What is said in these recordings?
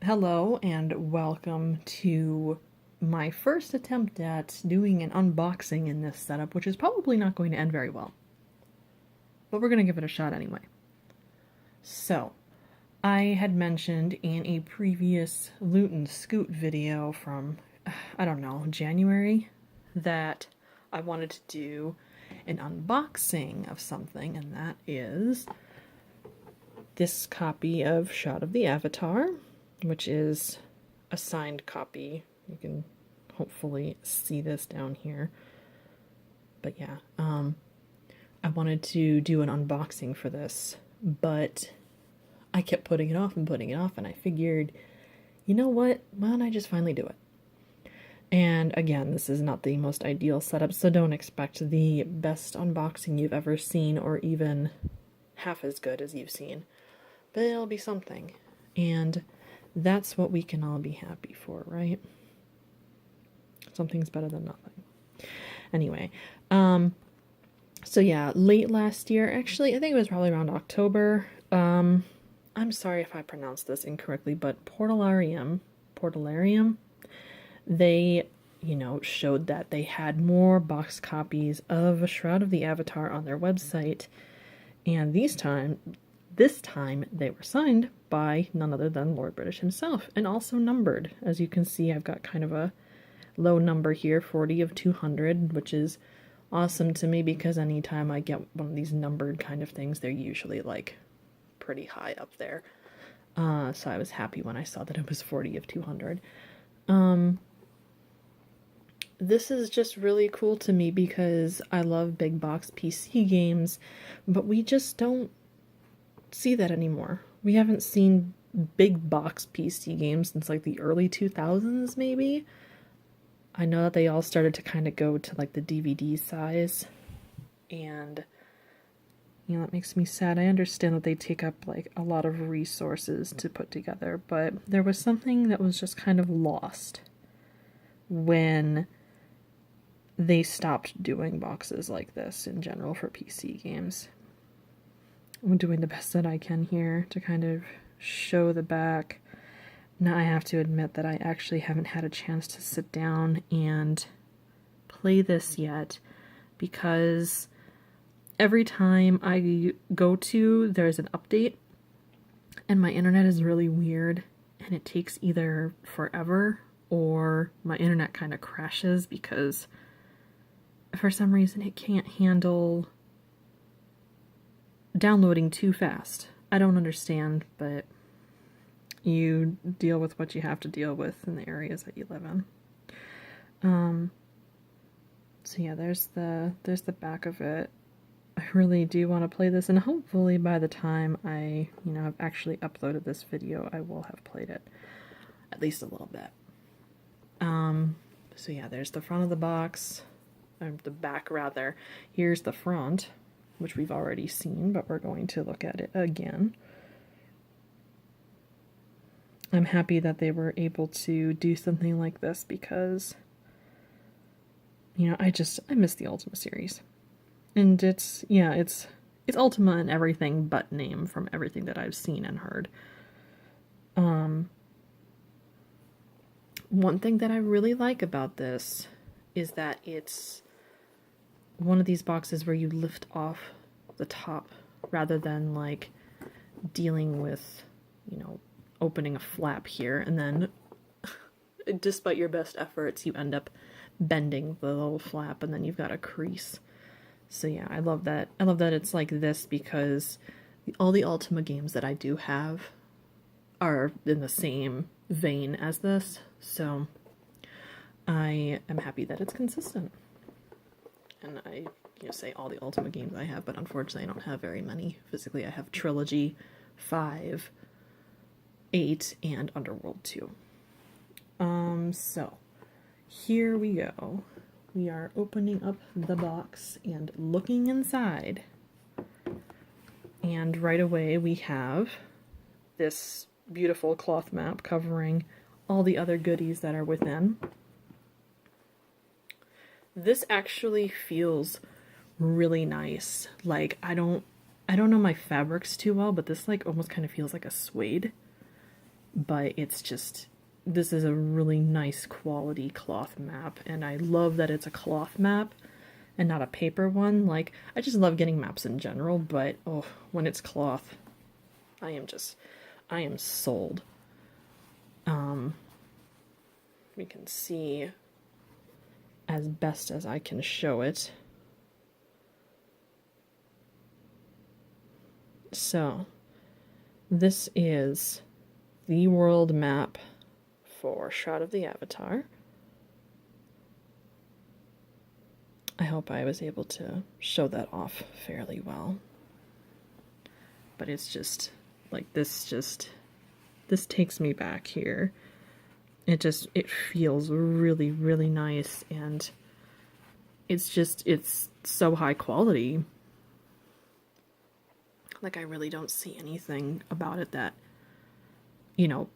Hello and welcome to my first attempt at doing an unboxing in this setup, which is probably not going to end very well. But we're going to give it a shot anyway. So, I had mentioned in a previous Loot and Scoot video from, I don't know, January, that I wanted to do an unboxing of something, and that is this copy of Shroud of the Avatar, which is a signed copy. You can hopefully see this down here. But yeah, I wanted to do an unboxing for this, but I kept putting it off, and I figured, you know what? Why don't I just finally do it? And again, this is not the most ideal setup, so don't expect the best unboxing you've ever seen or even half as good as you've seen. But it'll be something. And that's what we can all be happy for, right? Something's better than nothing. Anyway, so yeah, late last year, actually, I think it was probably around October. I'm sorry if I pronounced this incorrectly, but Portalarium, they, showed that they had more box copies of Shroud of the Avatar on their website, and this time they were signed by none other than Lord British himself, and also numbered. As you can see, I've got kind of a low number here, 40 of 200, which is awesome to me because anytime I get one of these numbered kind of things, they're usually like pretty high up there. So I was happy when I saw that it was 40 of 200. This is just really cool to me because I love big box PC games, but we just don't see that anymore. We haven't seen big box PC games since like the early 2000s, maybe. I know that they all started to kind of go to like the DVD size, and that makes me sad. I understand that they take up like a lot of resources to put together, but there was something that was just kind of lost when they stopped doing boxes like this in general for PC games. I'm doing the best that I can here to kind of show the back. Now I have to admit that I actually haven't had a chance to sit down and play this yet, because every time I go to, there's an update, and my internet is really weird, and it takes either forever or my internet kind of crashes because for some reason it can't handle downloading too fast. I don't understand, but you deal with what you have to deal with in the areas that you live in. So yeah, there's the back of it. I really do want to play this, and hopefully by the time I, have actually uploaded this video, I will have played it at least a little bit. So yeah, there's the front of the box, or the back rather. Here's the front, which we've already seen, but we're going to look at it again. I'm happy that they were able to do something like this because, I miss the Ultima series. And it's Ultima and everything but name from everything that I've seen and heard. One thing that I really like about this is that it's one of these boxes where you lift off the top rather than like dealing with, opening a flap here and then despite your best efforts you end up bending the little flap and then you've got a crease. So yeah, I love that it's like this because all the Ultima games that I do have are in the same vein as this, so I am happy that it's consistent. And I say all the Ultima games I have, but unfortunately I don't have very many. Physically I have Trilogy, 5, 8, and Underworld 2. So here we go. We are opening up the box and looking inside. And right away we have this beautiful cloth map covering all the other goodies that are within. This actually feels really nice. Like, I don't know my fabrics too well, but this like almost kind of feels like a suede. but it's just, this is a really nice quality cloth map, and I love that it's a cloth map and not a paper one. Like, I just love getting maps in general, but oh, when it's cloth, I am sold. We can see as best as I can show it. So, this is the world map for Shroud of the Avatar. I hope I was able to show that off fairly well. But it's just, like, this takes me back here. It feels really, really nice, and it's so high quality. Like, I really don't see anything about it that, you know,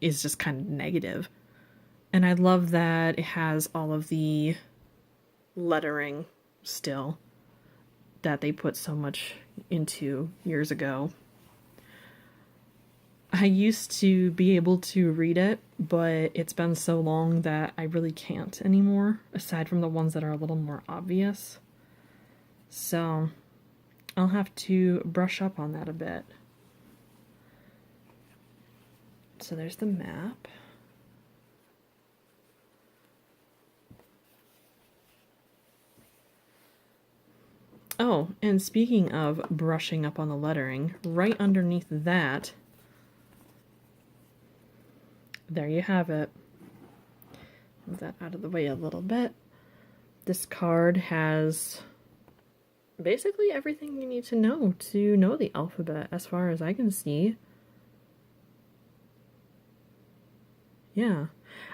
is just kind of negative. And I love that it has all of the lettering still that they put so much into years ago. I used to be able to read it, but it's been so long that I really can't anymore, aside from the ones that are a little more obvious. So I'll have to brush up on that a bit. So there's the map. Oh, and speaking of brushing up on the lettering, right underneath that, there you have it. Move that out of the way a little bit. This card has basically everything you need to know the alphabet, as far as I can see. Yeah.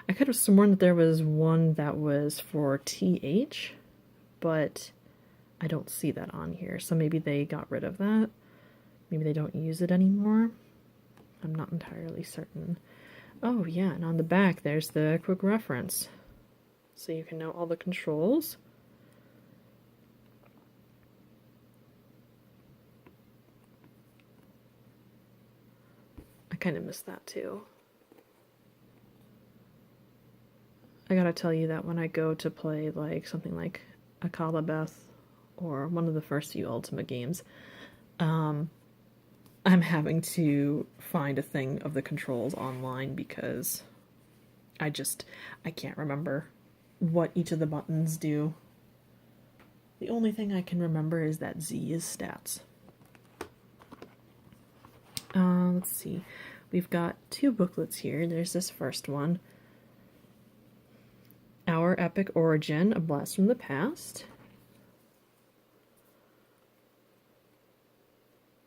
I could have sworn that there was one that was for TH, but I don't see that on here. So maybe they got rid of that. Maybe they don't use it anymore. I'm not entirely certain. Oh yeah, and on the back there's the quick reference. So you can know all the controls. I kind of missed that too. I gotta tell you that when I go to play like something like Akalabeth or one of the first few Ultima games, I'm having to find a thing of the controls online because I can't remember what each of the buttons do. The only thing I can remember is that Z is stats. Let's see. We've got two booklets here. There's this first one. Our Epic Origin, A Blast from the Past.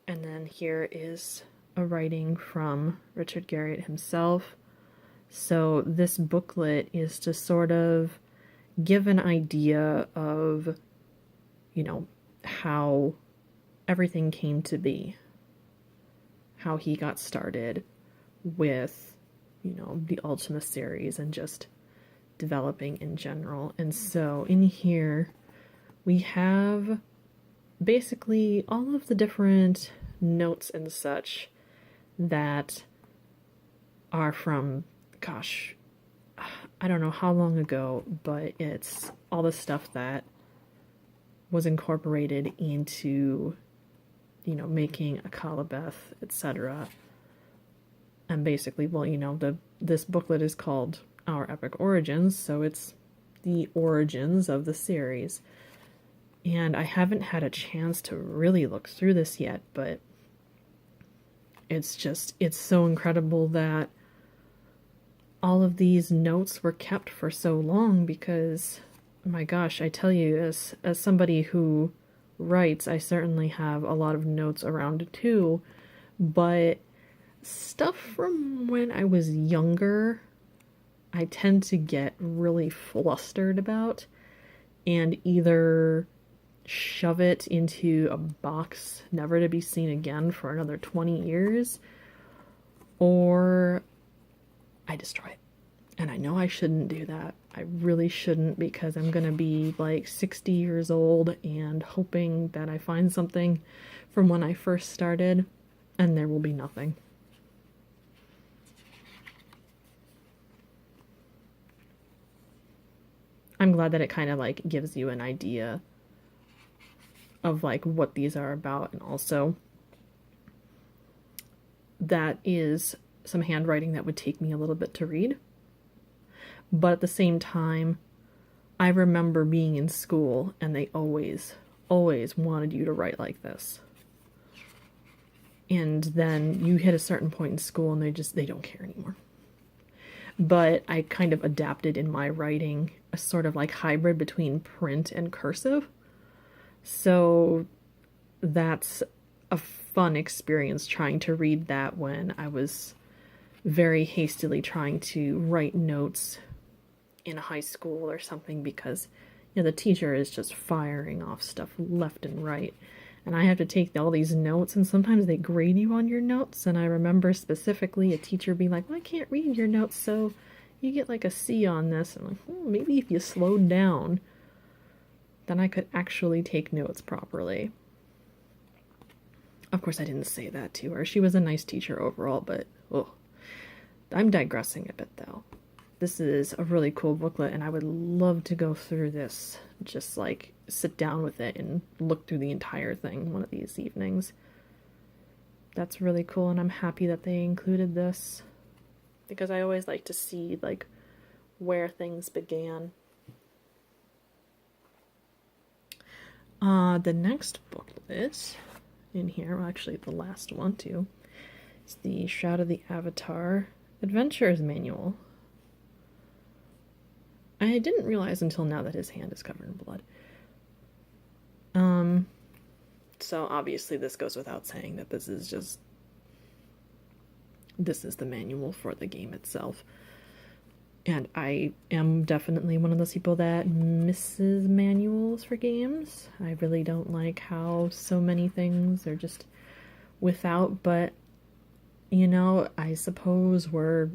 And then here is a writing from Richard Garriott himself. So this booklet is to sort of give an idea of, you know, how everything came to be. How he got started with, you know, the Ultima series and just developing in general. And so in here we have basically all of the different notes and such that are from, gosh, I don't know how long ago, but it's all the stuff that was incorporated into, you know, making Akalabeth, etc. And basically, well, you know, this booklet is called Our Epic Origins, so it's the origins of the series. And I haven't had a chance to really look through this yet, but it's so incredible that all of these notes were kept for so long because, my gosh, I tell you, as somebody who writes, I certainly have a lot of notes around too, but stuff from when I was younger, I tend to get really flustered about and either shove it into a box never to be seen again for another 20 years, or I destroy it. And I know I shouldn't do that. I really shouldn't, because I'm gonna be like 60 years old and hoping that I find something from when I first started, and there will be nothing. I'm glad that it kind of like gives you an idea of like what these are about, and also that is some handwriting that would take me a little bit to read. But at the same time, I remember being in school and they always wanted you to write like this. And then you hit a certain point in school and they don't care anymore. But I kind of adapted in my writing a sort of like hybrid between print and cursive. So that's a fun experience trying to read that when I was very hastily trying to write notes in high school or something, because the teacher is just firing off stuff left and right, and I have to take all these notes, and sometimes they grade you on your notes. And I remember specifically a teacher being like, well, I can't read your notes, so you get like a C on this. And I'm like, maybe if you slowed down, then I could actually take notes properly. Of course, I didn't say that to her. She was a nice teacher overall, but I'm digressing a bit though. This is a really cool booklet, and I would love to go through this, just like sit down with it and look through the entire thing one of these evenings. That's really cool, and I'm happy that they included this, because I always like to see like where things began. The next booklet in here, well, actually the last one too, is the Shroud of the Avatar Adventurer's Manual. I didn't realize until now that his hand is covered in blood. So obviously this goes without saying that this is the manual for the game itself. And I am definitely one of those people that misses manuals for games. I really don't like how so many things are just without, but I suppose we're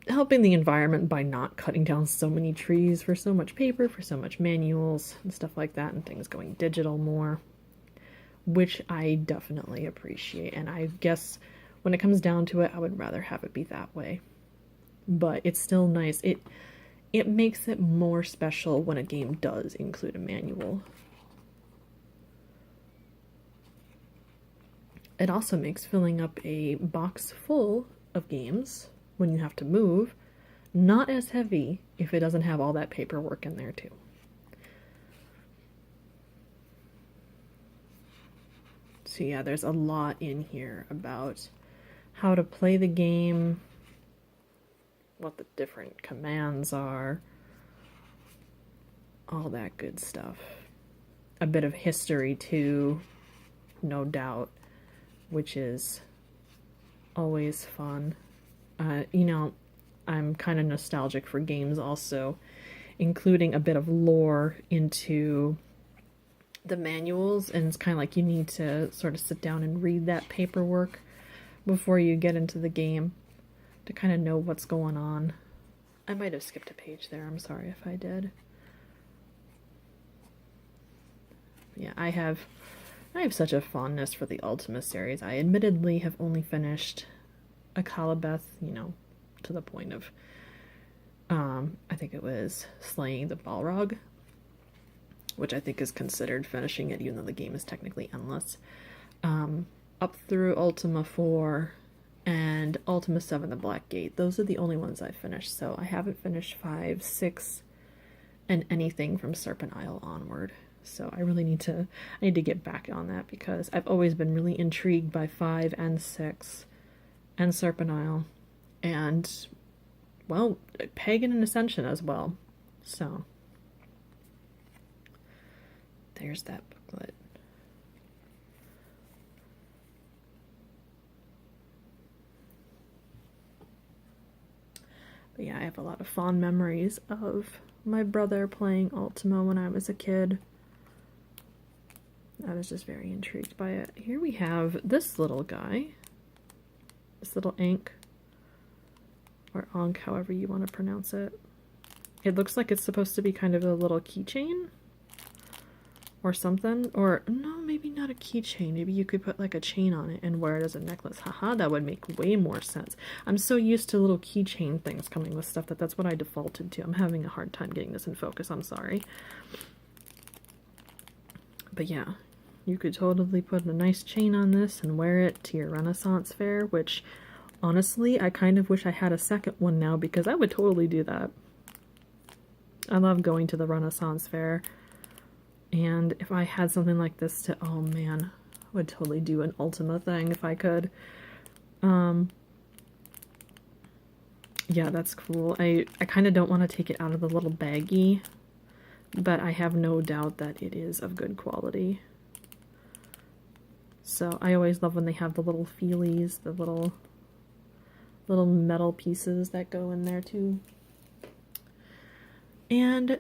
helping the environment by not cutting down so many trees for so much paper, for so much manuals and stuff like that, and things going digital more, which I definitely appreciate. And I guess when it comes down to it, I would rather have it be that way. But it's still nice. It makes it more special when a game does include a manual. It also makes filling up a box full of games when you have to move not as heavy if it doesn't have all that paperwork in there too. So yeah, there's a lot in here about how to play the game, what the different commands are, all that good stuff. A bit of history too, no doubt, which is always fun. I'm kind of nostalgic for games also, including a bit of lore into the manuals, and it's kind of like you need to sort of sit down and read that paperwork before you get into the game to kind of know what's going on. I might have skipped a page there, I'm sorry if I did. Yeah, I have such a fondness for the Ultima series. I admittedly have only finished a Calabeth, to the point of, I think it was slaying the Balrog, which I think is considered finishing it, even though the game is technically endless. Up through Ultima 4 and Ultima 7, the Black Gate. Those are the only ones I've finished, so I haven't finished 5, 6, and anything from Serpent Isle onward. So I really need to get back on that, because I've always been really intrigued by 5 and 6 and Serpent Isle, and, well, Pagan and Ascension as well. So there's that booklet. But yeah, I have a lot of fond memories of my brother playing Ultima when I was a kid. I was just very intrigued by it. Here we have this little guy. This little Ankh. Or Ankh, however you want to pronounce it. It looks like it's supposed to be kind of a little keychain. or something. Or no, maybe not a keychain. Maybe you could put like a chain on it and wear it as a necklace. Haha, that would make way more sense. I'm so used to little keychain things coming with stuff that's what I defaulted to. I'm having a hard time getting this in focus. I'm sorry. But yeah, you could totally put a nice chain on this and wear it to your Renaissance fair, which honestly, I kind of wish I had a second one now because I would totally do that. I love going to the Renaissance fair. And if I had something like this to, oh man, I would totally do an Ultima thing if I could. Yeah, that's cool. I kind of don't want to take it out of the little baggie, but I have no doubt that it is of good quality. So I always love when they have the little feelies, the little metal pieces that go in there too. And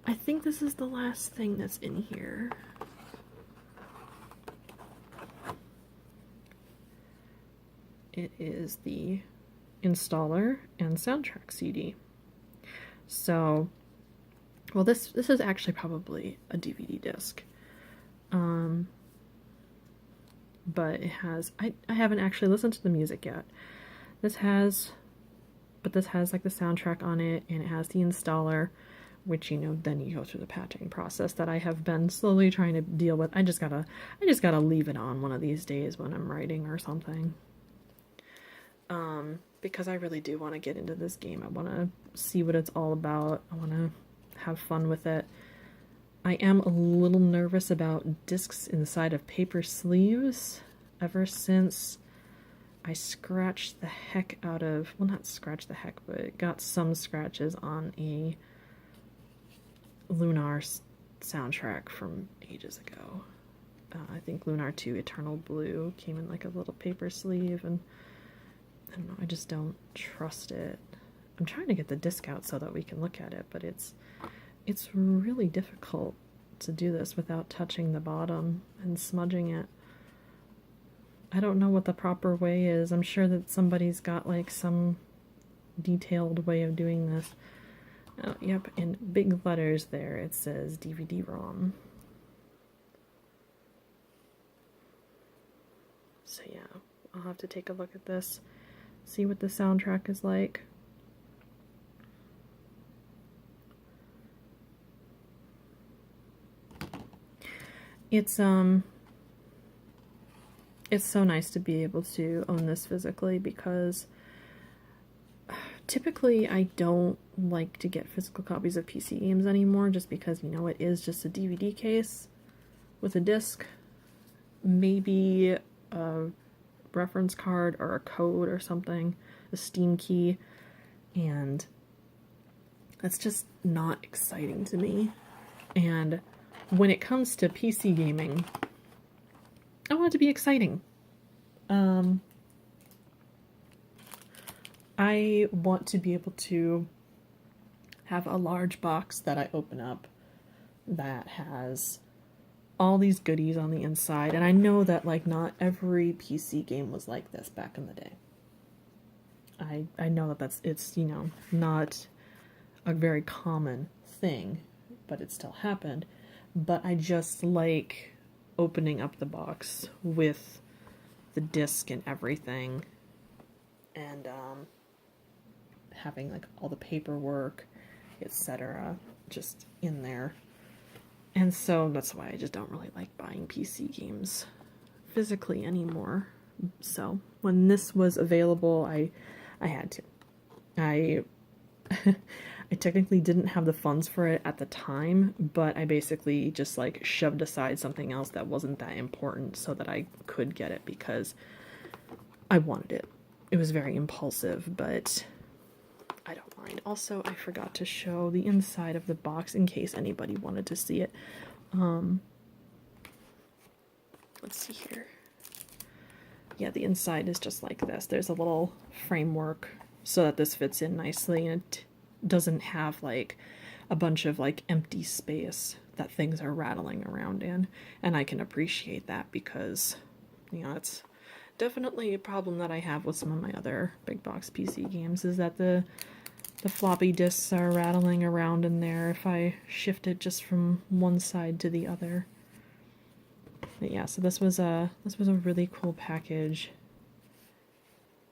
I think this is the last thing that's in here. It is the installer and soundtrack CD. So, well, this is actually probably a DVD disc. But it has, I haven't actually listened to the music yet. This has like the soundtrack on it, and it has the installer, which, you know, then you go through the patching process that I have been slowly trying to deal with. I just gotta leave it on one of these days when I'm writing or something. Because I really do want to get into this game. I want to see what it's all about. I want to have fun with it. I am a little nervous about discs inside of paper sleeves ever since I scratched the heck out of, well, not scratched the heck, but got some scratches on a Lunar soundtrack from ages ago. I think Lunar 2 Eternal Blue came in like a little paper sleeve, and I don't know, I just don't trust it. I'm trying to get the disc out so that we can look at it, but it's really difficult to do this without touching the bottom and smudging it. I don't know what the proper way is. I'm sure that somebody's got like some detailed way of doing this. Oh, yep, in big letters there it says DVD-ROM. So yeah, I'll have to take a look at this, see what the soundtrack is like. It's so nice to be able to own this physically, because typically I don't like to get physical copies of PC games anymore, just because, you know, it is just a DVD case with a disc, maybe a reference card or a code or something, a Steam key, and that's just not exciting to me. And when it comes to PC gaming, I want it to be exciting. I want to be able to have a large box that I open up that has all these goodies on the inside. And I know that, like, not every PC game was like this back in the day. I know that it's, you know, not a very common thing, but it still happened. But I just like opening up the box with the disc and everything, and having like all the paperwork, etc., just in there. And so that's why I just don't really like buying PC games physically anymore. So when this was available, I had to. I technically didn't have the funds for it at the time, but I basically just like shoved aside something else that wasn't that important so that I could get it because I wanted it. It was very impulsive, but I don't mind. Also, I forgot to show the inside of the box in case anybody wanted to see it. Let's see here. Yeah, the inside is just like this. There's a little framework so that this fits in nicely, and it doesn't have like a bunch of like empty space that things are rattling around in. And I can appreciate that because, you know, it's definitely a problem that I have with some of my other big box PC games, is that the floppy disks are rattling around in there if I shift it just from one side to the other. But yeah, so this was a really cool package,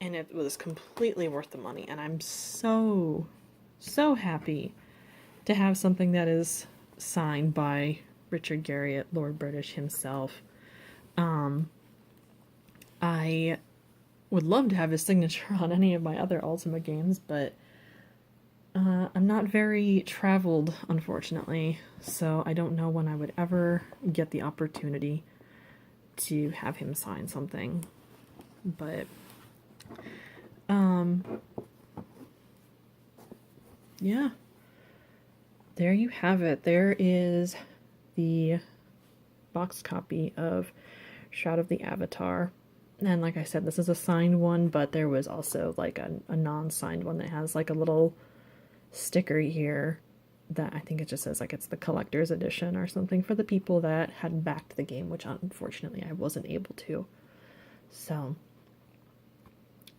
and it was completely worth the money, and I'm so happy to have something that is signed by Richard Garriott, Lord British himself. I would love to have his signature on any of my other Ultima games, but I'm not very traveled, unfortunately, so I don't know when I would ever get the opportunity to have him sign something. But, yeah. There you have it. There is the box copy of Shroud of the Avatar. And like I said, this is a signed one, but there was also like a non-signed one that has like a little sticker here that I think it just says like it's the collector's edition or something for the people that had backed the game, which unfortunately I wasn't able to. So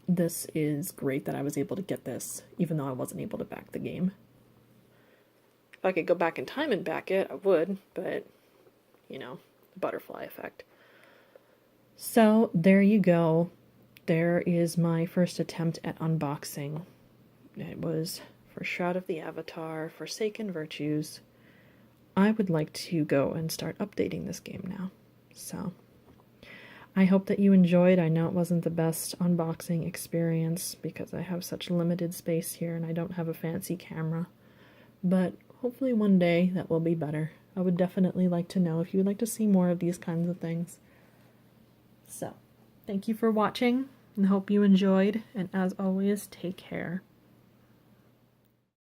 this is great that I was able to get this, even though I wasn't able to back the game. If I could go back in time and back it, I would, but, you know, the butterfly effect. So, there you go. There is my first attempt at unboxing. It was for Shroud of the Avatar, Forsaken Virtues. I would like to go and start updating this game now. So, I hope that you enjoyed. I know it wasn't the best unboxing experience because I have such limited space here and I don't have a fancy camera. But hopefully one day that will be better. I would definitely like to know if you would like to see more of these kinds of things. So, thank you for watching and hope you enjoyed. And as always, take care.